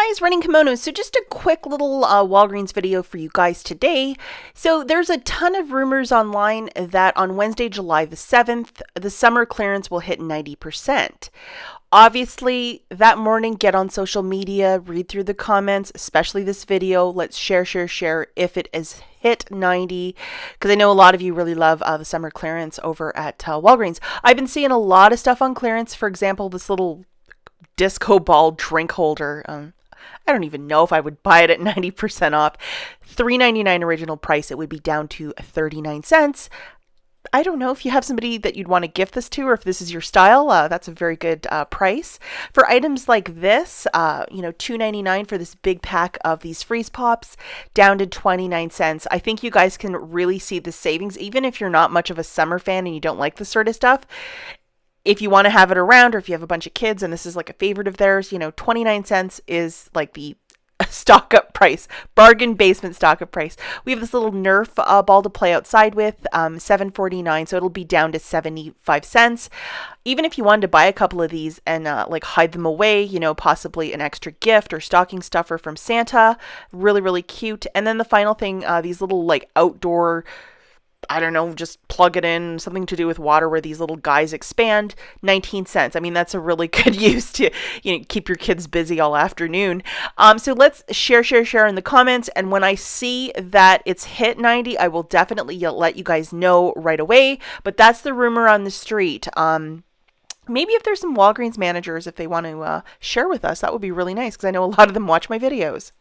guys, running Kimono. So just a quick little Walgreens video for you guys today. So there's a ton of rumors online that on Wednesday, July the 7th, the summer clearance will hit 90%. Obviously, that morning, get on social media, read through the comments, especially this video. Let's share if it is hit 90, because I know a lot of you really love the summer clearance over at Walgreens. I've been seeing a lot of stuff on clearance. For example, this little disco ball drink holder. I don't even know if I would buy it at 90% off. $3.99 original price. It would be down to 39 cents. I don't know if you have somebody that you'd want to gift this to, or if this is your style. That's a very good price. For items like this, $2.99 for this big pack of these freeze pops, down to 29 cents. I think you guys can really see the savings, even if you're not much of a summer fan and you don't like this sort of stuff. If you want to have it around, or if you have a bunch of kids and this is like a favorite of theirs, 29 cents is like the stock up price, bargain basement stock up price. We have this little Nerf ball to play outside with, $7.49, so it'll be down to 75 cents. Even if you wanted to buy a couple of these and like hide them away, possibly an extra gift or stocking stuffer from Santa, really, really cute. And then the final thing, these little like outdoor, I don't know, just plug it in, something to do with water where these little guys expand, 19 cents. I mean, that's a really good use to, keep your kids busy all afternoon. So let's share in the comments. And when I see that it's hit 90, I will definitely let you guys know right away. But that's the rumor on the street. Maybe if there's some Walgreens managers, if they want to share with us, that would be really nice, because I know a lot of them watch my videos.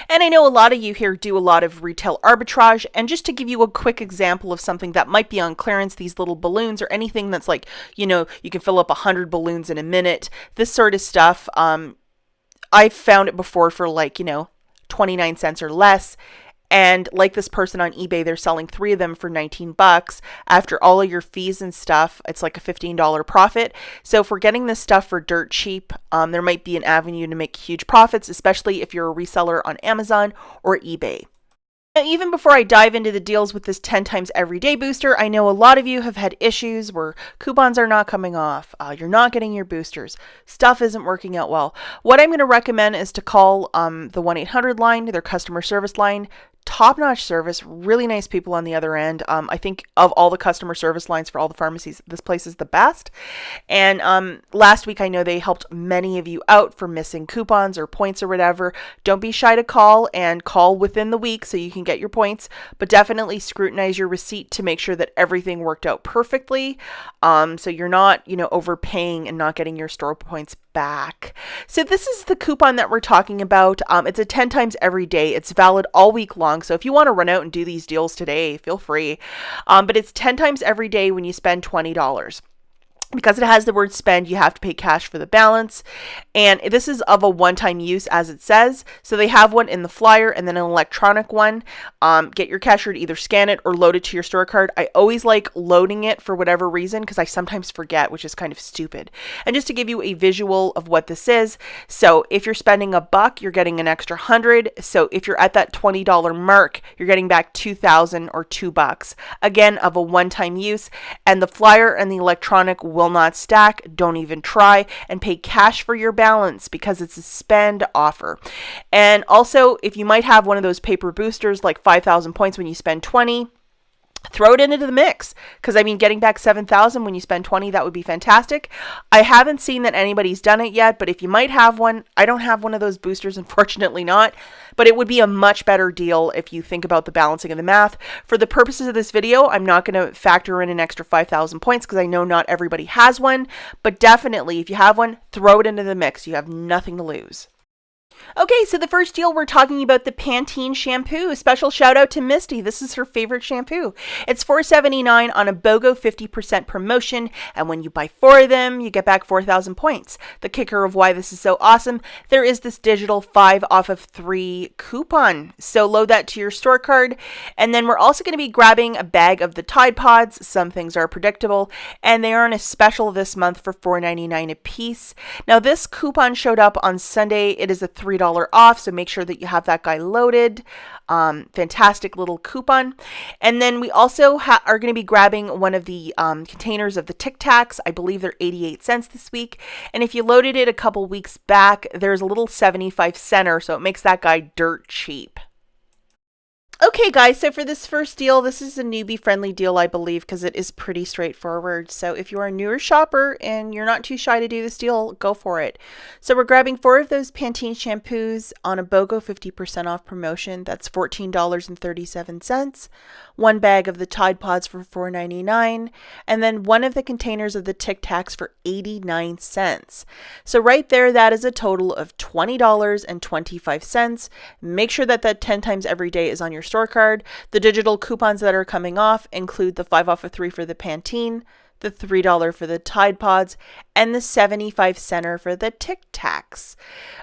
And I know a lot of you here do a lot of retail arbitrage, and just to give you a quick example of something that might be on clearance, these little balloons or anything that's like, you can fill up 100 balloons in a minute, this sort of stuff, I've found it before for like, 29 cents or less. And like this person on eBay, they're selling 3 of them for 19 bucks. After all of your fees and stuff, it's like a $15 profit. So if we're getting this stuff for dirt cheap, there might be an avenue to make huge profits, especially if you're a reseller on Amazon or eBay. Now, even before I dive into the deals with this 10 times everyday booster, I know a lot of you have had issues where coupons are not coming off. You're not getting your boosters. Stuff isn't working out well. What I'm going to recommend is to call the 1-800 line, their customer service line. Top-notch service, really nice people on the other end. I think of all the customer service lines for all the pharmacies, this place is the best. And last week, I know they helped many of you out for missing coupons or points or whatever. Don't be shy to call, and call within the week so you can get your points, but definitely scrutinize your receipt to make sure that everything worked out perfectly. So you're not, overpaying and not getting your store points back. So this is the coupon that we're talking about. It's a 10 times every day. It's valid all week long. So if you want to run out and do these deals today, feel free. But it's 10 times every day when you spend $20. Because it has the word spend, you have to pay cash for the balance. And this is of a one-time use, as it says. So they have one in the flyer and then an electronic one. Get your cashier to either scan it or load it to your store card. I always like loading it for whatever reason, because I sometimes forget, which is kind of stupid. And just to give you a visual of what this is. So if you're spending $1, you're getting an extra 100. So if you're at that $20 mark, you're getting back 2,000 or $2. Again, of a one-time use. And the flyer and the electronic will not stack. Don't even try, and pay cash for your balance because it's a spend offer. And also, if you might have one of those paper boosters like 5,000 points when you spend 20, throw it into the mix, because getting back 7,000 when you spend 20, that would be fantastic. I haven't seen that anybody's done it yet, but if you might have one, I don't have one of those boosters, unfortunately not, but it would be a much better deal if you think about the balancing of the math. For the purposes of this video, I'm not going to factor in an extra 5,000 points because I know not everybody has one, but definitely if you have one, throw it into the mix. You have nothing to lose. Okay, so the first deal, we're talking about the Pantene shampoo. A special shout out to Misty. This is her favorite shampoo. It's $4.79 on a BOGO 50% promotion, and when you buy 4 of them, you get back 4,000 points. The kicker of why this is so awesome, there is this digital 5 off of 3 coupon. So load that to your store card, and then we're also going to be grabbing a bag of the Tide Pods. Some things are predictable, and they are on a special this month for $4.99 a piece. Now, this coupon showed up on Sunday. It is a 3 $3 off, so make sure that you have that guy loaded. Fantastic little coupon. And then we also are going to be grabbing one of the containers of the Tic Tacs. I believe they're 88 cents this week. And if you loaded it a couple weeks back, there's a little 75 center, so it makes that guy dirt cheap. Okay guys, so for this first deal, this is a newbie friendly deal, I believe, because it is pretty straightforward. So if you are a newer shopper and you're not too shy to do this deal, go for it. So we're grabbing 4 of those Pantene shampoos on a BOGO 50% off promotion. That's $14.37. 1 bag of the Tide Pods for $4.99, and then 1 of the containers of the Tic Tacs for 89 cents. So right there, that is a total of $20.25. Make sure that 10 times every day is on your store card. The digital coupons that are coming off include the 5 off of 3 for the Pantene, the $3 for the Tide Pods, and the 75 center for the Tic Tacs.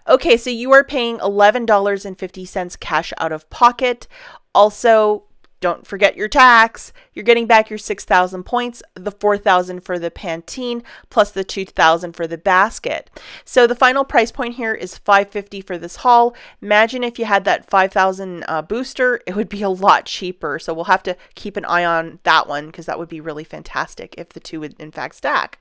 Okay, so you are paying $11.50 cash out of pocket. Also, don't forget your tax. You're getting back your 6,000 points, the 4,000 for the Pantene, plus the 2,000 for the basket. So the final price point here is $5.50 for this haul. Imagine if you had that 5,000 booster, it would be a lot cheaper. So we'll have to keep an eye on that one because that would be really fantastic if the two would in fact stack.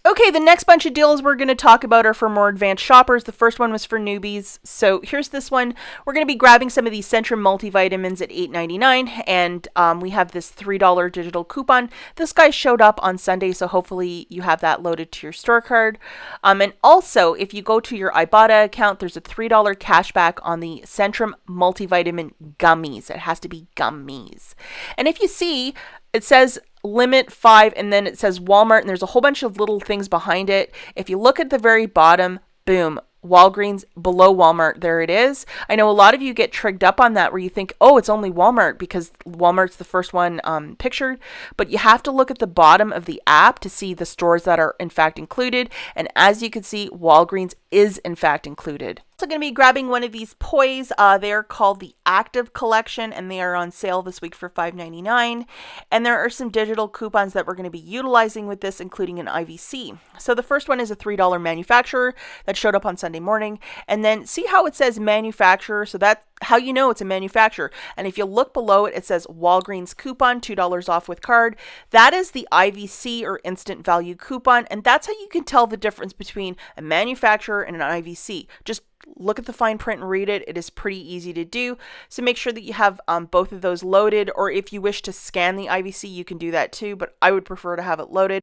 Okay, the next bunch of deals we're going to talk about are for more advanced shoppers. The first one was for newbies. So here's this one. We're going to be grabbing some of these Centrum multivitamins at $8.99, and we have this $3 digital coupon. This guy showed up on Sunday, so hopefully you have that loaded to your store card. And also, if you go to your Ibotta account, there's a $3 cashback on the Centrum multivitamin gummies. It has to be gummies. And if you see, it says limit 5, and then it says Walmart, and there's a whole bunch of little things behind it. If you look at the very bottom, boom, Walgreens below Walmart, there it is. I know a lot of you get trigged up on that where you think, oh, it's only Walmart because Walmart's the first one pictured, but you have to look at the bottom of the app to see the stores that are in fact included. And as you can see, Walgreens is in fact included. Also going to be grabbing one of these Poise. They are called the Active Collection, and they are on sale this week for $5.99. And there are some digital coupons that we're going to be utilizing with this, including an IVC. So the first one is a $3 manufacturer that showed up on Sunday morning. And then see how it says manufacturer? So that's how you know it's a manufacturer. And if you look below it, it says Walgreens coupon, $2 off with card. That is the IVC or instant value coupon. And that's how you can tell the difference between a manufacturer and an IVC. Just look at the fine print and read it. It is pretty easy to do. So make sure that you have both of those loaded, or if you wish to scan the IVC, you can do that too, but I would prefer to have it loaded.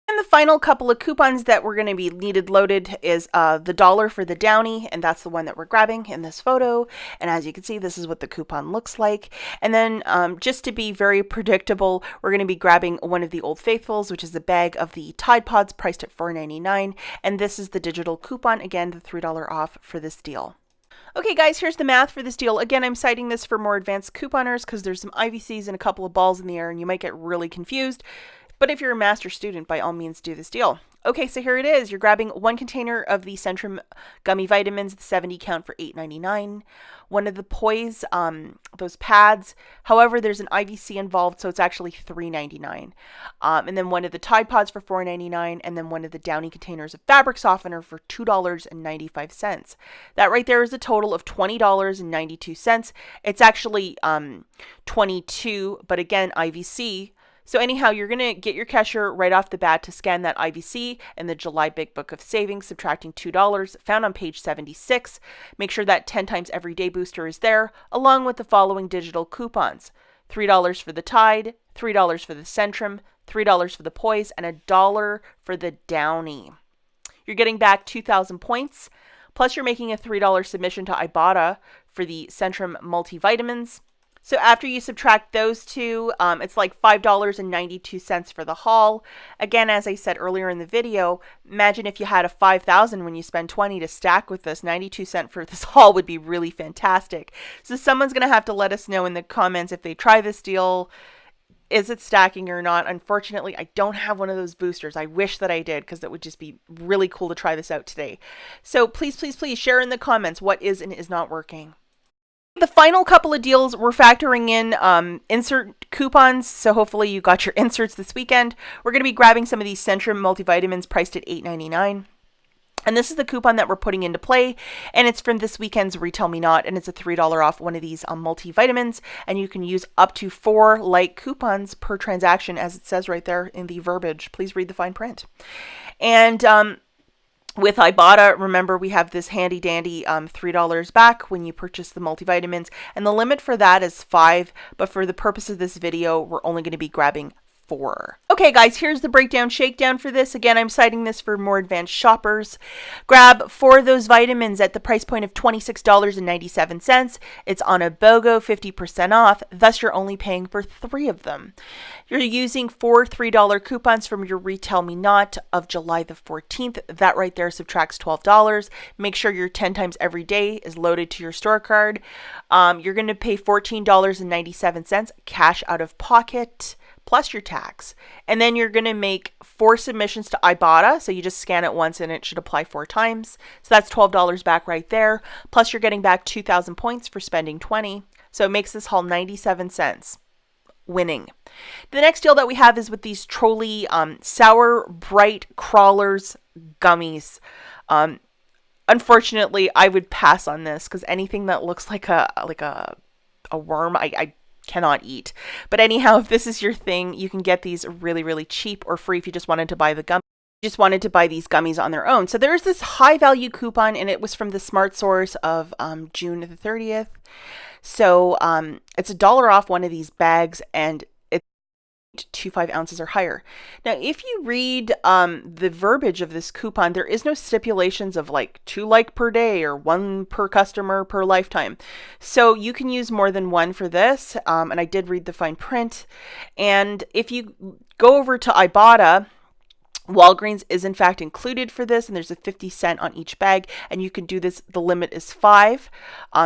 And the final couple of coupons that we're going to be needed loaded is the $1 for the Downy, and that's the one that we're grabbing in this photo. And as you can see, this is what the coupon looks like. And then just to be very predictable, we're going to be grabbing one of the Old Faithfuls, which is a bag of the Tide Pods priced at $4.99. And this is the digital coupon, again, the $3 off for this deal. Okay guys, here's the math for this deal. Again, I'm citing this for more advanced couponers because there's some IVCs and a couple of balls in the air and you might get really confused. But if you're a master student, by all means, do this deal. Okay, so here it is. You're grabbing 1 container of the Centrum gummy vitamins, the 70 count for $8.99. One of the Poise, those pads. However, there's an IVC involved, so it's actually $3.99. And then one of the Tide Pods for $4.99, and then one of the Downy containers of fabric softener for $2.95. That right there is a total of $20.92. It's actually $22, but again, IVC. So anyhow, you're going to get your cashier right off the bat to scan that IVC in the July Big Book of Savings, subtracting $2, found on page 76. Make sure that 10 times everyday booster is there, along with the following digital coupons. $3 for the Tide, $3 for the Centrum, $3 for the Poise, and $1 for the Downy. You're getting back 2,000 points, plus you're making a $3 submission to Ibotta for the Centrum multivitamins. So after you subtract those two, it's like $5.92 for the haul. Again, as I said earlier in the video, imagine if you had a 5,000 when you spend 20 to stack with this. 92 cents for this haul would be really fantastic. So someone's going to have to let us know in the comments if they try this deal. Is it stacking or not? Unfortunately, I don't have one of those boosters. I wish that I did because that would just be really cool to try this out today. So please, please, please share in the comments what is and is not working. The final couple of deals, we're factoring in insert coupons, so hopefully you got your inserts this weekend. We're going to be grabbing some of these Centrum multivitamins priced at $8.99. And this is the coupon that we're putting into play, and it's from this weekend's Retail Me Not, and it's a $3 off one of these multivitamins, and you can use up to 4 like coupons per transaction, as it says right there in the verbiage. Please read the fine print. And with Ibotta, remember we have this handy dandy $3 back when you purchase the multivitamins, and the limit for that is 5, but for the purpose of this video, we're only going to be grabbing 4. Okay guys, here's the breakdown shakedown for this. Again, I'm citing this for more advanced shoppers. Grab 4 of those vitamins at the price point of $26.97. It's on a BOGO 50% off, thus you're only paying for 3 of them. You're using 4 $3 coupons from your Retail Me Not of July the 14th. That right there subtracts $12. Make sure your 10 times every day is loaded to your store card. You're going to pay $14.97 cash out of pocket, plus your tax. And then you're going to make 4 submissions to Ibotta. So you just scan it once and it should apply 4 times. So that's $12 back right there. Plus you're getting back 2,000 points for spending 20. So it makes this haul 97 cents. Winning. The next deal that we have is with these Trolley Sour Bright Crawlers gummies. Unfortunately, I would pass on this because anything that looks like a worm, I cannot eat. But anyhow, if this is your thing, you can get these really, really cheap or free if you just wanted to buy the gum. Just wanted to buy these gummies on their own. So there's this high value coupon, and it was from the Smart Source of June the 30th. So it's $1 off one of these bags, and it's 0.25 ounces or higher. Now, if you read the verbiage of this coupon, there is no stipulations of like 2 like per day or 1 per customer per lifetime. So you can use more than 1 for this. And I did read the fine print. And if you go over to Ibotta, Walgreens is in fact included for this, and there's a 50 cent on each bag, and you can do this. The limit is 5.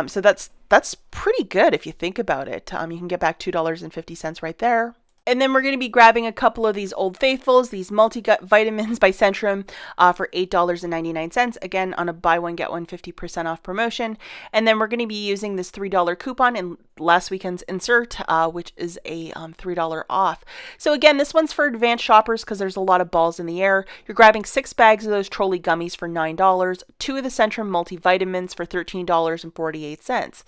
So that's pretty good if you think about it. You can get back $2.50 right there. And then we're going to be grabbing a couple of these Old Faithfuls, these multi-gut vitamins by Centrum for $8.99. Again, on a buy one, get one 50% off promotion. And then we're going to be using this $3 coupon in last weekend's insert, which is a $3 off. So again, this one's for advanced shoppers because there's a lot of balls in the air. You're grabbing 6 bags of those Trolley gummies for $9, 2 of the Centrum multivitamins for $13.48.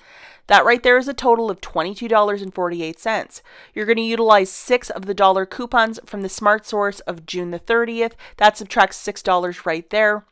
That right there is a total of $22.48. You're going to utilize 6 of the dollar coupons from the Smart Source of June the 30th. That subtracts $6 right there.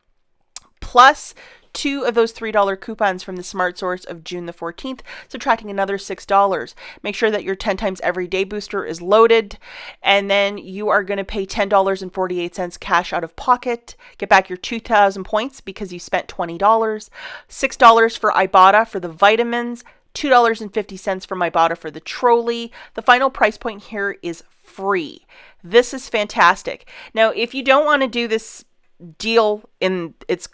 Plus 2 of those $3 coupons from the Smart Source of June the 14th, subtracting another $6. Make sure that your 10 times every day booster is loaded, and then you are going to pay $10.48 cash out of pocket. Get back your 2,000 points because you spent $20. $6 for Ibotta for the vitamins. $2.50 from Ibotta for the Trolley. The final price point here is free. This is fantastic. Now, if you don't want to do this deal in its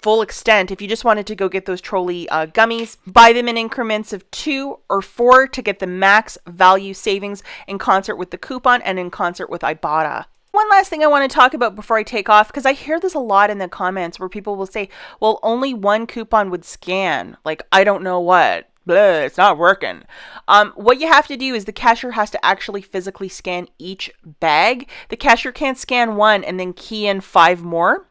full extent, if you just wanted to go get those Trolley gummies, buy them in increments of 2 or 4 to get the max value savings in concert with the coupon and in concert with Ibotta. One last thing I want to talk about before I take off, because I hear this a lot in the comments where people will say, well, only 1 coupon would scan. Like, I don't know what. Blah, it's not working. What you have to do is the cashier has to actually physically scan each bag. The cashier can't scan 1 and then key in 5 more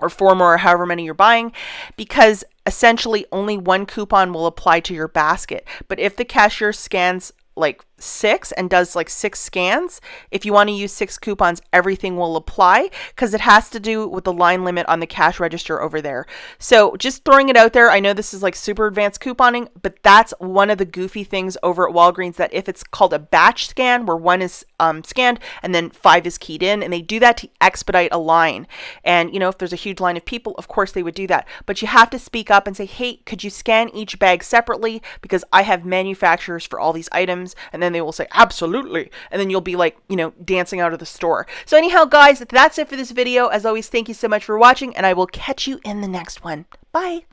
or 4 more, or however many you're buying, because essentially only 1 coupon will apply to your basket. But if the cashier scans like 6 and does like 6 scans, if you want to use 6 coupons, everything will apply because it has to do with the line limit on the cash register over there. So just throwing it out there, I know this is like super advanced couponing, but that's one of the goofy things over at Walgreens, that if it's called a batch scan where 1 is scanned and then 5 is keyed in, and they do that to expedite a line. And you know, if there's a huge line of people, of course they would do that, but you have to speak up and say, hey, could you scan each bag separately because I have manufacturers for all these items. And then they will say, absolutely. And then you'll be like, you know, dancing out of the store. So anyhow, guys, that's it for this video. As always, thank you so much for watching, and I will catch you in the next one. Bye.